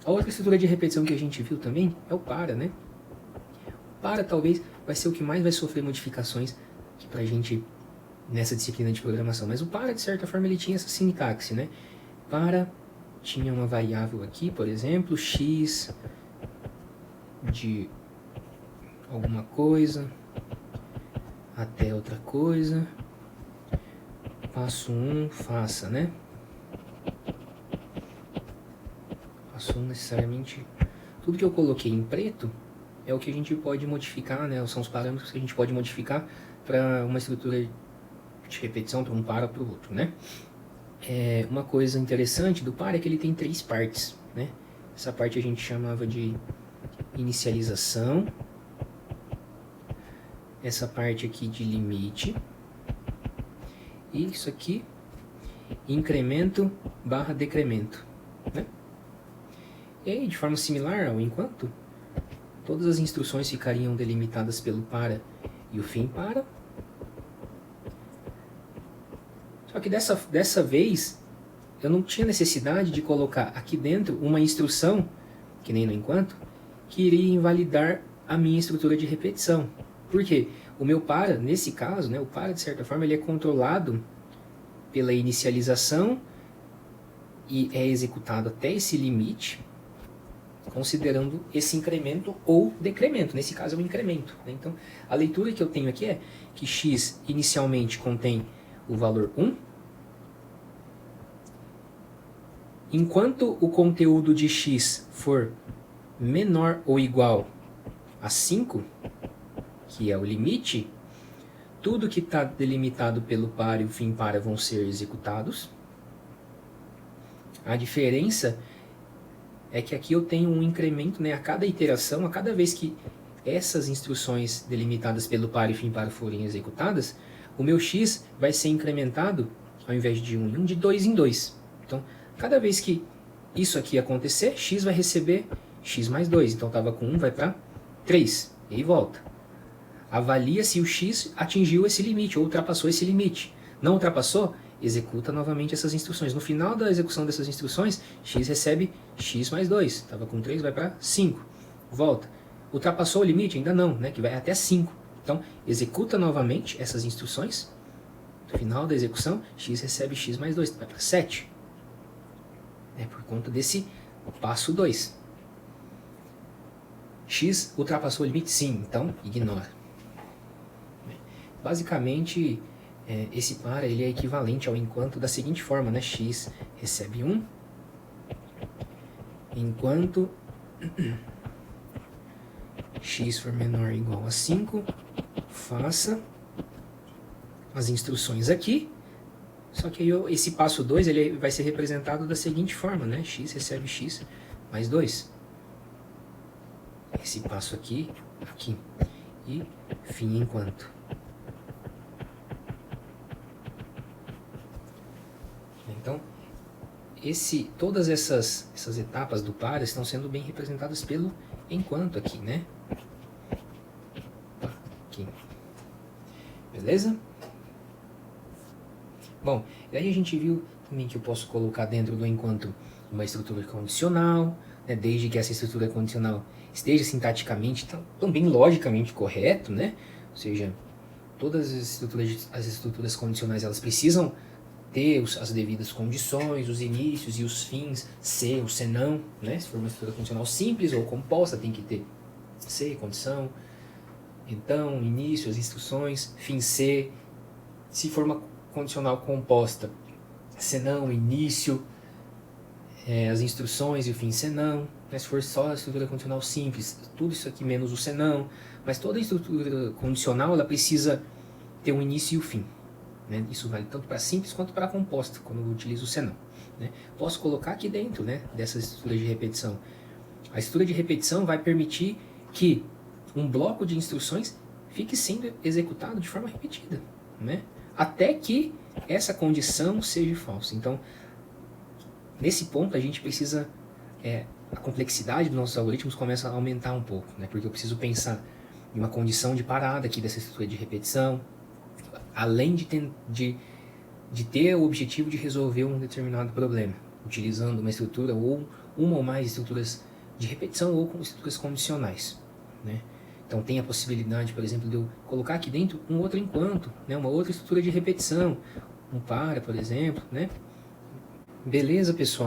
A outra estrutura de repetição que a gente viu também é o para, né? O para talvez vai ser o que mais vai sofrer modificações aqui pra gente nessa disciplina de programação. Mas o para, de certa forma, ele tinha essa sintaxe, né? Para tinha uma variável aqui, por exemplo, x de alguma coisa até outra coisa. Passo 1, faça, né? Passo 1 necessariamente... Tudo que eu coloquei em preto é o que a gente pode modificar, né? São os parâmetros que a gente pode modificar para uma estrutura de repetição, para um para para o outro, né? Uma coisa interessante do para é que ele tem 3 partes, né? Essa parte a gente chamava de inicialização. Essa parte aqui de limite. E isso aqui, incremento barra decremento, né? E aí, de forma similar ao enquanto, todas as instruções ficariam delimitadas pelo para e o fim para. Só que dessa vez, eu não tinha necessidade de colocar aqui dentro uma instrução, que nem no enquanto, que iria invalidar a minha estrutura de repetição. Por quê? O meu para, nesse caso, né, o para, de certa forma, ele é controlado pela inicialização e é executado até esse limite, considerando esse incremento ou decremento. Nesse caso é um incremento, né? Então, a leitura que eu tenho aqui é que x inicialmente contém o valor 1, enquanto o conteúdo de x for menor ou igual a 5, que é o limite, tudo que está delimitado pelo para e o fim para vão ser executados. A diferença é que aqui eu tenho um incremento, né, a cada iteração, a cada vez que essas instruções delimitadas pelo para e fim para forem executadas, o meu x vai ser incrementado, ao invés de 1 em 1, de 2 em 2. Então, cada vez que isso aqui acontecer, x vai receber x mais 2. Então, estava com 1, vai para 3, e aí volta. Avalia se o x atingiu esse limite, ou ultrapassou esse limite. Não ultrapassou? Executa novamente essas instruções. No final da execução dessas instruções, x recebe x mais 2. Estava com 3, vai para 5. Volta. Ultrapassou o limite? Ainda não, né? Que vai até 5. Então, executa novamente essas instruções. No final da execução, x recebe x mais 2, vai para 7. É por conta desse passo 2. X ultrapassou o limite? Sim, então ignora. Basicamente, esse para ele é equivalente ao enquanto da seguinte forma, né? X recebe 1, enquanto x for menor ou igual a 5, faça as instruções aqui, só que aí esse passo 2 ele vai ser representado da seguinte forma, né? X recebe x mais 2. Esse passo aqui, aqui, e fim enquanto. Então, todas essas etapas do para estão sendo bem representadas pelo enquanto aqui, né? Aqui. Beleza? Bom, e aí a gente viu também que eu posso colocar dentro do enquanto uma estrutura condicional, né? Desde que essa estrutura condicional esteja sintaticamente, também logicamente correto, né? Ou seja, todas as estruturas condicionais elas precisam ter as devidas condições, os inícios e os fins, se ou se não, né? Se for uma estrutura condicional simples ou composta, tem que ter se, condição, então, início, as instruções, fim se. Se for uma condicional composta, se não, início, as instruções e o fim se não. Se for só a estrutura condicional simples, tudo isso aqui menos o se não. Mas toda estrutura condicional ela precisa ter um início e o fim. Né? Isso vale tanto para simples quanto para composta, quando eu utilizo o senão. Né? Posso colocar aqui dentro, né, dessa estrutura de repetição. A estrutura de repetição vai permitir que um bloco de instruções fique sendo executado de forma repetida, né? Até que essa condição seja falsa. Então, nesse ponto a gente precisa, a complexidade dos nossos algoritmos começa a aumentar um pouco, né? Porque eu preciso pensar em uma condição de parada aqui dessa estrutura de repetição, além de ter o objetivo de resolver um determinado problema, utilizando uma estrutura ou uma ou mais estruturas de repetição ou com estruturas condicionais, né? Então tem a possibilidade, por exemplo, de eu colocar aqui dentro um outro enquanto, né? Uma outra estrutura de repetição, um para, por exemplo, né? Beleza, pessoal?